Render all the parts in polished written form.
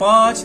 5,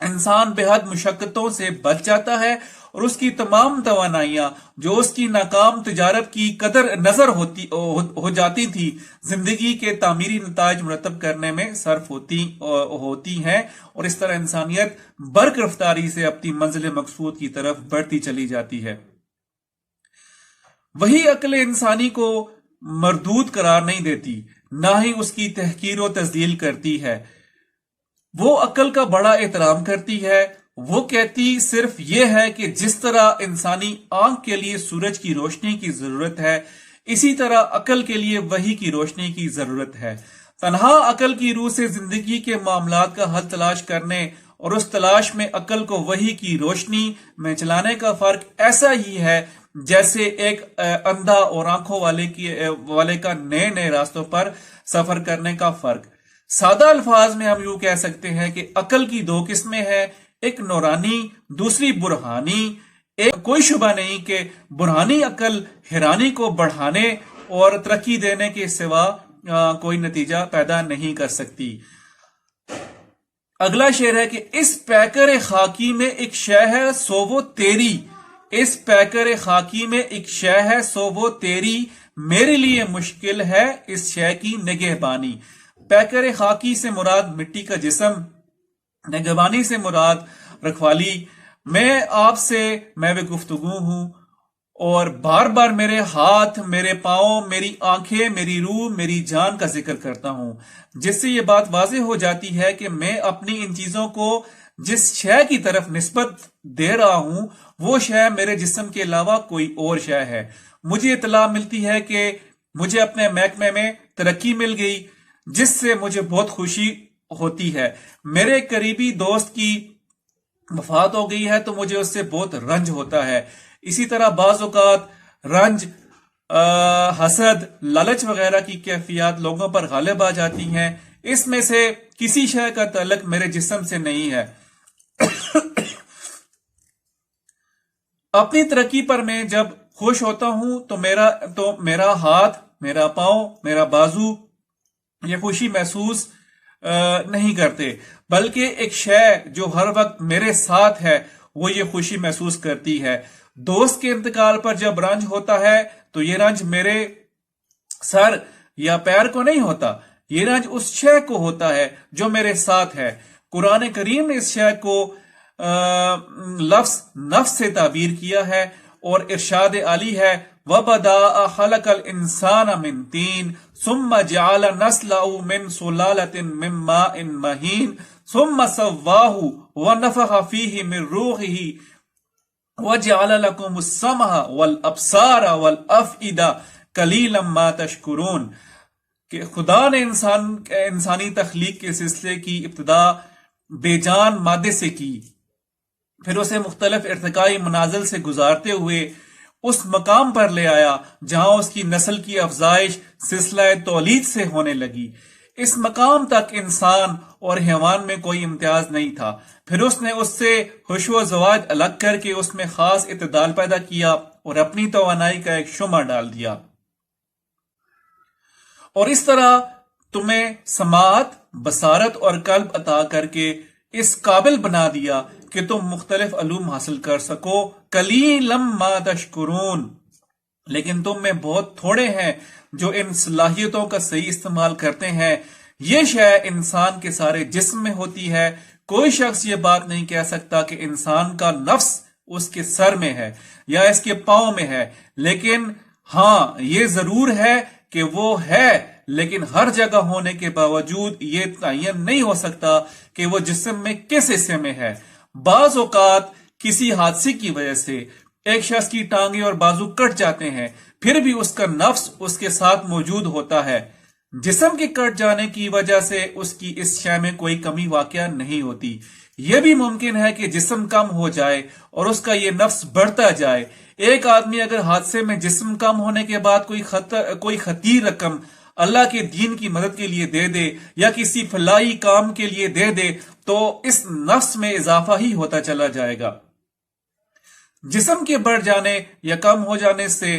انسان بے حد مشقتوں سے بچ جاتا ہے اور اس کی تمام توانائیاں جو اس کی ناکام تجارت کی قدر نظر ہو جاتی تھی زندگی کے تعمیری نتائج مرتب کرنے میں صرف ہوتی ہیں، اور اس طرح انسانیت برق رفتاری سے اپنی منزل مقصود کی طرف بڑھتی چلی جاتی ہے۔ وہی عقل انسانی کو مردود قرار نہیں دیتی، نہ ہی اس کی تحقیر و تذلیل کرتی ہے۔ وہ عقل کا بڑا احترام کرتی ہے۔ وہ کہتی صرف یہ ہے کہ جس طرح انسانی آنکھ کے لیے سورج کی روشنی کی ضرورت ہے، اسی طرح عقل کے لیے وحی کی روشنی کی ضرورت ہے۔ تنہا عقل کی روح سے زندگی کے معاملات کا حل تلاش کرنے اور اس تلاش میں عقل کو وحی کی روشنی میں چلانے کا فرق ایسا ہی ہے جیسے ایک اندھا اور آنکھوں والے کا نئے نئے راستوں پر سفر کرنے کا فرق۔ سادہ الفاظ میں ہم یوں کہہ سکتے ہیں کہ عقل کی دو قسمیں ہیں، ایک نورانی، دوسری برہانی۔ کوئی شبہ نہیں کہ برہانی عقل حیرانی کو بڑھانے اور ترقی دینے کے سوا کوئی نتیجہ پیدا نہیں کر سکتی۔ اگلا شعر ہے کہ اس پیکر خاکی میں ایک شے ہے سو وہ تیری، اس پیکر خاکی میں ایک شے ہے سو وہ تیری، میرے لیے مشکل ہے اس شے کی نگہبانی۔ پیکر خاکی سے مراد مٹی کا جسم، نگہبانی سے مراد رکھوالی۔ میں آپ سے میں گفتگو ہوں اور بار بار میرے ہاتھ، میرے پاؤں، میری آنکھیں، میری روح، میری جان کا ذکر کرتا ہوں، جس سے یہ بات واضح ہو جاتی ہے کہ میں اپنی ان چیزوں کو جس شے کی طرف نسبت دے رہا ہوں وہ شے میرے جسم کے علاوہ کوئی اور شے ہے۔ مجھے اطلاع ملتی ہے کہ مجھے اپنے محکمے میں ترقی مل گئی جس سے مجھے بہت خوشی ہوتی ہے۔ میرے قریبی دوست کی وفات ہو گئی ہے تو مجھے اس سے بہت رنج ہوتا ہے۔ اسی طرح بعض اوقات رنج، حسد، لالچ وغیرہ کی کیفیات لوگوں پر غالب آ جاتی ہیں۔ اس میں سے کسی شے کا تعلق میرے جسم سے نہیں ہے۔ اپنی ترقی پر میں جب خوش ہوتا ہوں تو میرا ہاتھ، میرا پاؤں، میرا بازو یہ خوشی محسوس نہیں کرتے، بلکہ ایک شے جو ہر وقت میرے ساتھ ہے وہ یہ خوشی محسوس کرتی ہے۔ دوست کے انتقال پر جب رنج ہوتا ہے تو یہ رنج میرے سر یا پیر کو نہیں ہوتا، یہ رنج اس شے کو ہوتا ہے جو میرے ساتھ ہے۔ قرآن کریم نے اس شے کو لفظ نفس سے تعبیر کیا ہے اور ارشاد عالی ہے وَبَدَأَ خَلَقَ الْإِنسَانَ مِنْ طِينٍ ثُمَّ جَعَلَ نَسْلَهُ مِنْ سُلَالَةٍ مِنْ مَاءٍ مَهِينٍ ثُمَّ سَوَّاهُ وَنَفَخَ فِيهِ مِنْ رُوحِهِ وَجَعَلَ لَكُمُ السَّمْعَ وَالْأَبْصَارَ وَالْأَفْئِدَةَ قَلِيلًا مَا تَشْكُرُونَ کہ خدا نے انسانی تخلیق کے سلسلے کی ابتدا بے جان مادے سے کی، پھر اسے مختلف ارتقائی منازل سے گزارتے ہوئے اس مقام پر لے آیا جہاں اس کی نسل کی افزائش سلسلہ تولید سے ہونے لگی۔ اس مقام تک انسان اور حیوان میں کوئی امتیاز نہیں تھا، پھر اس نے اس سے حشو و زواج الگ کر کے اس میں خاص اعتدال پیدا کیا اور اپنی توانائی کا ایک شمع ڈال دیا، اور اس طرح تمہیں سماعت، بصارت اور قلب عطا کر کے اس قابل بنا دیا کہ تم مختلف علوم حاصل کر سکو۔ قلیلا ما تشکرون، لیکن تم میں بہت تھوڑے ہیں جو ان صلاحیتوں کا صحیح استعمال کرتے ہیں۔ یہ شے انسان کے سارے جسم میں ہوتی ہے۔ کوئی شخص یہ بات نہیں کہہ سکتا کہ انسان کا نفس اس کے سر میں ہے یا اس کے پاؤں میں ہے، لیکن ہاں یہ ضرور ہے کہ وہ ہے، لیکن ہر جگہ ہونے کے باوجود یہ تعین نہیں ہو سکتا کہ وہ جسم میں کس حصے میں ہے۔ بعض اوقات کسی حادثے کی وجہ سے ایک شخص کی ٹانگیں اور بازو کٹ جاتے ہیں، پھر بھی اس کا نفس اس کے ساتھ موجود ہوتا ہے۔ جسم کے کٹ جانے کی وجہ سے اس کی اس شے میں کوئی کمی واقع نہیں ہوتی۔ یہ بھی ممکن ہے کہ جسم کم ہو جائے اور اس کا یہ نفس بڑھتا جائے۔ ایک آدمی اگر حادثے میں جسم کم ہونے کے بعد کوئی خطیر رقم اللہ کے دین کی مدد کے لیے دے دے یا کسی فلاحی کام کے لیے دے دے تو اس نفس میں اضافہ ہی ہوتا چلا جائے گا۔ جسم کے بڑھ جانے یا کم ہو جانے سے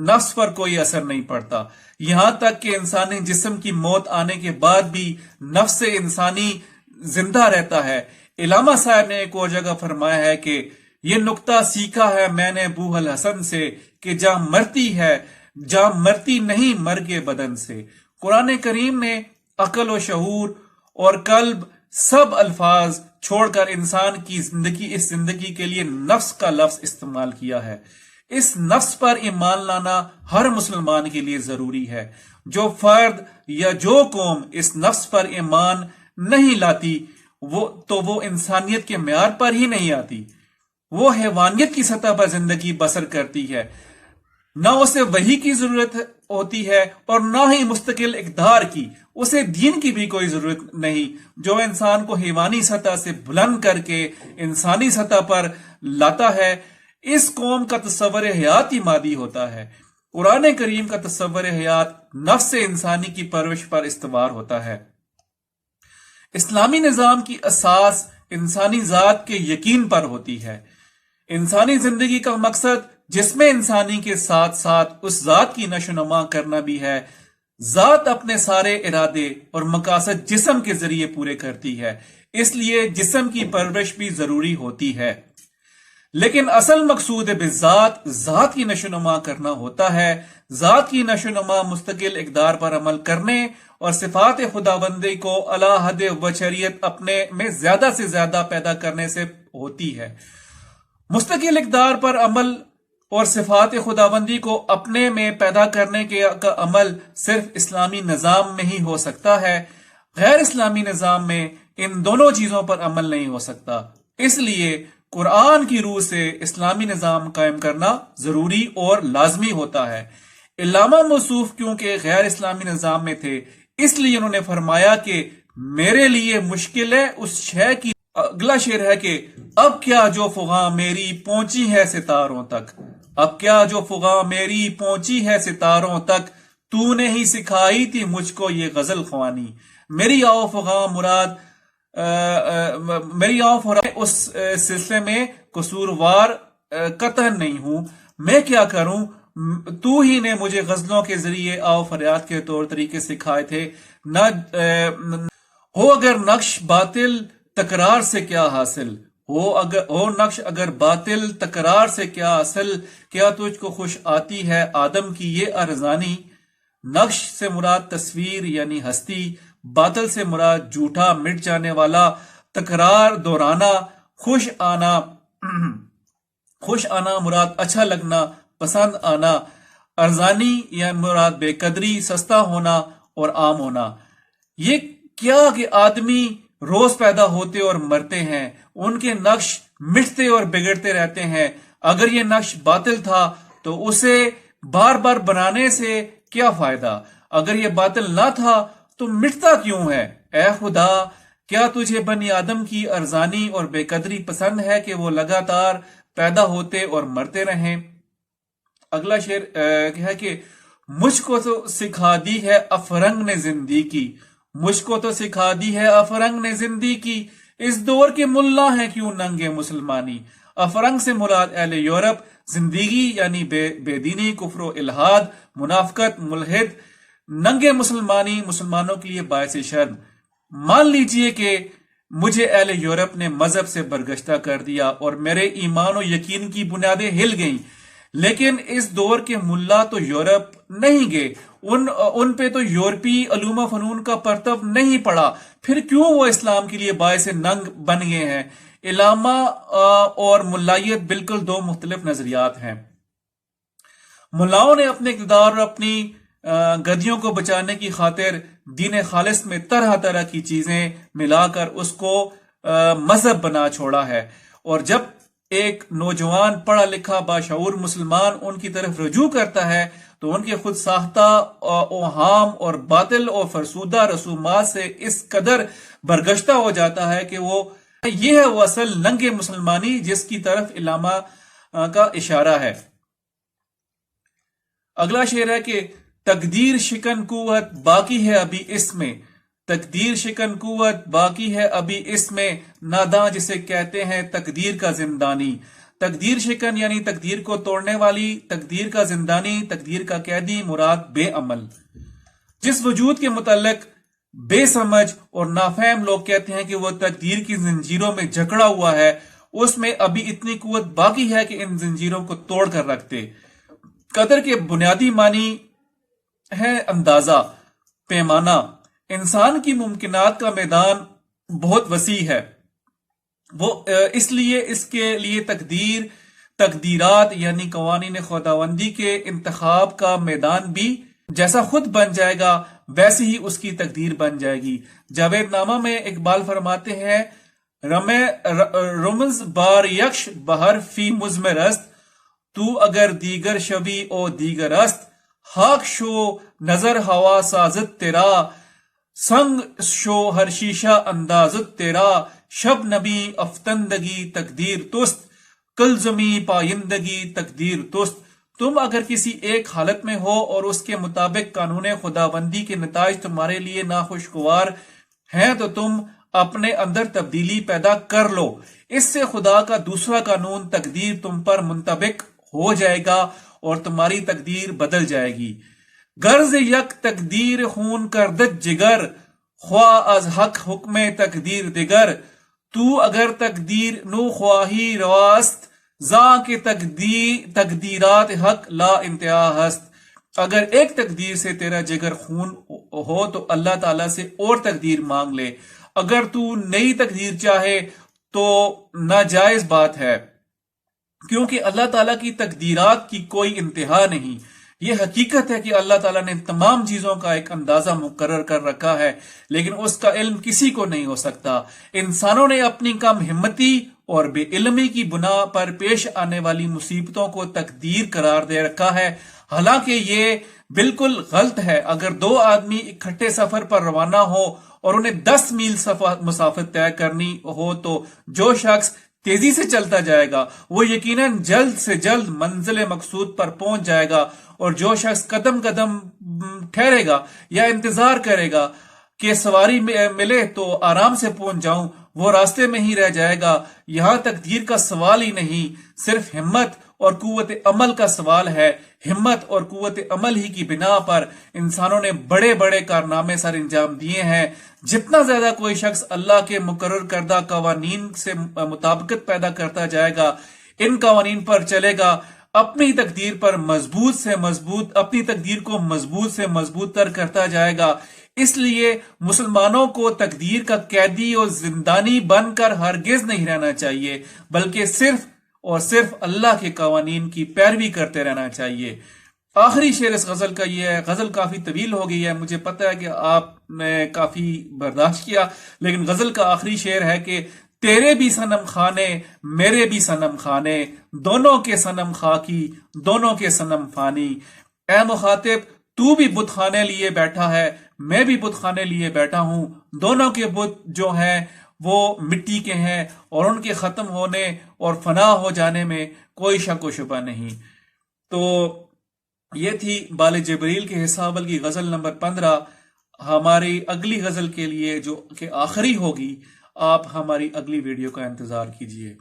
نفس پر کوئی اثر نہیں پڑتا، یہاں تک کہ انسانی جسم کی موت آنے کے بعد بھی نفس انسانی زندہ رہتا ہے۔ علامہ صاحب نے ایک اور جگہ فرمایا ہے کہ یہ نقطہ سیکھا ہے میں نے بوح الحسن سے کہ جاں مرتی ہے جاں مرتی نہیں مرگ بدن سے۔ قرآن کریم نے عقل و شعور اور قلب سب الفاظ چھوڑ کر انسان کی زندگی، اس زندگی کے لیے نفس کا لفظ استعمال کیا ہے۔ اس نفس پر ایمان لانا ہر مسلمان کے لیے ضروری ہے۔ جو فرد یا جو قوم اس نفس پر ایمان نہیں لاتی وہ انسانیت کے معیار پر ہی نہیں آتی، وہ حیوانیت کی سطح پر زندگی بسر کرتی ہے۔ نہ اسے وحی کی ضرورت ہوتی ہے اور نہ ہی مستقل اقدار کی، اسے دین کی بھی کوئی ضرورت نہیں، جو انسان کو حیوانی سطح سے بلند کر کے انسانی سطح پر لاتا ہے۔ اس قوم کا تصور حیات ہی مادی ہوتا ہے۔ قرآن کریم کا تصور حیات نفس انسانی کی پرورش پر استوار ہوتا ہے۔ اسلامی نظام کی اساس انسانی ذات کے یقین پر ہوتی ہے۔ انسانی زندگی کا مقصد جسم انسانی کے ساتھ ساتھ اس ذات کی نشو و نما کرنا بھی ہے۔ ذات اپنے سارے ارادے اور مقاصد جسم کے ذریعے پورے کرتی ہے، اس لیے جسم کی پرورش بھی ضروری ہوتی ہے۔ لیکن اصل مقصود بالذات ذات کی نشو و نما کرنا ہوتا ہے۔ ذات کی نشو و نما مستقل اقدار پر عمل کرنے اور صفات خداوندی کو اعلی حد بشریت اپنے میں زیادہ سے زیادہ پیدا کرنے سے ہوتی ہے۔ مستقل اقدار پر عمل اور صفات خداوندی کو اپنے میں پیدا کرنے کا عمل صرف اسلامی نظام میں ہی ہو سکتا ہے۔ غیر اسلامی نظام میں ان دونوں چیزوں پر عمل نہیں ہو سکتا۔ اس لیے قرآن کی روح سے اسلامی نظام قائم کرنا ضروری اور لازمی ہوتا ہے۔ علامہ موصوف کیونکہ غیر اسلامی نظام میں تھے، اس لیے انہوں نے فرمایا کہ میرے لیے مشکل ہے اس شے کی۔ اگلا شعر ہے کہ اب کیا جو فغاں میری پہنچی ہے ستاروں تک، اب کیا جو فغاں میری پہنچی ہے ستاروں تک، تو نے ہی سکھائی تھی مجھ کو یہ غزل خوانی۔ میری آؤ فغاں مراد اس سلسلے میں قصوروار قطعاً نہیں ہوں، میں کیا کروں، تو ہی نے مجھے غزلوں کے ذریعے آؤ فریاد کے طور طریقے سکھائے تھے۔ نہ ہو اگر نقش باطل تکرار سے کیا حاصل، ہو نقش اگر باطل تکرار سے کیا حاصل، کیا تجھ کو خوش آتی ہے آدم کی یہ ارزانی۔ نقش سے مراد تصویر یعنی ہستی، باطل سے مراد جھوٹا مٹ جانے والا، تکرار دہرانا، خوش آنا مراد اچھا لگنا، پسند آنا، ارزانی یا مراد بے قدری، سستا ہونا اور عام ہونا۔ یہ کیا کہ آدمی روز پیدا ہوتے اور مرتے ہیں، ان کے نقش مٹتے اور بگڑتے رہتے ہیں۔ اگر یہ نقش باطل تھا تو اسے بار بار بنانے سے کیا فائدہ، اگر یہ باطل نہ تھا تو مٹتا کیوں ہے۔ اے خدا، کیا تجھے بنی آدم کی ارزانی اور بے قدری پسند ہے کہ وہ لگاتار پیدا ہوتے اور مرتے رہیں۔ اگلا شعر ہے کہ مجھ کو تو سکھا دی ہے افرنگ نے زندگی، مجھ کو تو سکھا دی ہے افرنگ نے زندگی، اس دور کے ملا ہیں کیوں ننگے مسلمانی۔ افرنگ سے مراد اہل یورپ، زندگی یعنی بے دینی، کفر و الحاد، منافقت، ملحد، ننگے مسلمانی مسلمانوں کے لیے باعث شرم۔ مان لیجئے کہ مجھے اہل یورپ نے مذہب سے برگشتہ کر دیا اور میرے ایمان و یقین کی بنیادیں ہل گئیں، لیکن اس دور کے ملا تو یورپ نہیں گئے، ان پہ تو یورپی علوم و فنون کا پرتو نہیں پڑا، پھر کیوں وہ اسلام کے لیے باعث ننگ بن گئے ہیں۔ علامہ اور ملائیت بالکل دو مختلف نظریات ہیں۔ ملاؤں نے اپنے اقتدار اور اپنی گدیوں کو بچانے کی خاطر دین خالص میں طرح طرح کی چیزیں ملا کر اس کو مذہب بنا چھوڑا ہے، اور جب ایک نوجوان پڑھا لکھا باشعور مسلمان ان کی طرف رجوع کرتا ہے تو ان کے خود ساختہ اوہام اور باطل اور فرسودہ رسومات سے اس قدر برگشتہ ہو جاتا ہے کہ یہ ہے وہ اصل ننگے مسلمانی جس کی طرف علامہ کا اشارہ ہے۔ اگلا شعر ہے کہ تقدیر شکن قوت باقی ہے ابھی اس میں، تقدیر شکن قوت باقی ہے ابھی اس میں، ناداں جسے کہتے ہیں تقدیر کا زندانی۔ تقدیر شکن یعنی تقدیر کو توڑنے والی، تقدیر کا زندانی، تقدیر کا قیدی، مراد بے عمل۔ جس وجود کے متعلق بے سمجھ اور نافہم لوگ کہتے ہیں کہ وہ تقدیر کی زنجیروں میں جکڑا ہوا ہے، اس میں ابھی اتنی قوت باقی ہے کہ ان زنجیروں کو توڑ کر رکھ دے۔ قدر کے بنیادی معنی ہے اندازہ، پیمانہ۔ انسان کی ممکنات کا میدان بہت وسیع ہے، وہ اس کے لیے تقدیرات یعنی قوانین خداوندی کے انتخاب کا میدان بھی جیسا خود بن جائے گا ویسے ہی اس کی تقدیر بن جائے گی۔ جاوید نامہ میں اقبال فرماتے ہیں، رمز بار یکش بہر فی مزمر است، تو اگر دیگر شبی او دیگر است، خاک شو نظر ہوا سازت تیرا، سنگ شو ہر شیشہ اندازت تیرا، شب نبی افطندگی تقدیر توست، کل زمی پائندگی تقدیر توست۔ تم اگر کسی ایک حالت میں ہو اور اس کے مطابق قانون خداوندی کے نتائج تمہارے لیے ناخوشگوار ہیں تو تم اپنے اندر تبدیلی پیدا کر لو، اس سے خدا کا دوسرا قانون تقدیر تم پر منطبق ہو جائے گا اور تمہاری تقدیر بدل جائے گی۔ غرض یک تقدیر خون کردت جگر، خواہ از حق حکم تقدیر دگر، تو اگر تقدیر نو خواہی رواست، زاں کے تقدیرات حق لا انتہا ہست۔ اگر ایک تقدیر سے تیرا جگر خون ہو تو اللہ تعالیٰ سے اور تقدیر مانگ لے، اگر تو نئی تقدیر چاہے تو ناجائز بات ہے، کیونکہ اللہ تعالیٰ کی تقدیرات کی کوئی انتہا نہیں۔ یہ حقیقت ہے کہ اللہ تعالیٰ نے تمام چیزوں کا ایک اندازہ مقرر کر رکھا ہے، لیکن اس کا علم کسی کو نہیں ہو سکتا۔ انسانوں نے اپنی کم ہمتی اور بے علمی کی بنا پر پیش آنے والی مصیبتوں کو تقدیر قرار دے رکھا ہے، حالانکہ یہ بالکل غلط ہے۔ اگر دو آدمی اکٹھے سفر پر روانہ ہو اور انہیں 10 میل مسافت طے کرنی ہو تو جو شخص تیزی سے چلتا جائے گا وہ یقیناً جلد سے جلد منزل مقصود پر پہنچ جائے گا، اور جو شخص قدم قدم ٹھہرے گا یا انتظار کرے گا کہ سواری ملے تو آرام سے پہنچ جاؤں، وہ راستے میں ہی رہ جائے گا۔ یہاں تقدیر کا سوال ہی نہیں، صرف ہمت اور قوت عمل کا سوال ہے۔ ہمت اور قوت عمل ہی کی بنا پر انسانوں نے بڑے بڑے کارنامے سر انجام دیے ہیں۔ جتنا زیادہ کوئی شخص اللہ کے مقرر کردہ قوانین سے مطابقت پیدا کرتا جائے گا، ان قوانین پر چلے گا، اپنی تقدیر کو مضبوط سے مضبوط تر کرتا جائے گا۔ اس لیے مسلمانوں کو تقدیر کا قیدی اور زندانی بن کر ہرگز نہیں رہنا چاہیے، بلکہ صرف اور صرف اللہ کے قوانین کی پیروی کرتے رہنا چاہیے۔ آخری شعر اس غزل کا یہ ہے، غزل کافی طویل ہو گئی ہے، مجھے پتہ ہے کہ آپ نے کافی برداشت کیا، لیکن غزل کا آخری شعر ہے کہ تیرے بھی صنم خانے میرے بھی صنم خانے، دونوں کے صنم خاکی دونوں کے صنم فانی۔ اے مخاطب، تو بھی بت خانے لیے بیٹھا ہے، میں بھی بت خانے لیے بیٹھا ہوں، دونوں کے بت جو ہیں وہ مٹی کے ہیں اور ان کے ختم ہونے اور فنا ہو جانے میں کوئی شک و شبہ نہیں۔ تو یہ تھی بال جبریل کے حسابل کی غزل نمبر 15۔ ہماری اگلی غزل کے لیے جو کہ آخری ہوگی، آپ ہماری اگلی ویڈیو کا انتظار کیجیے۔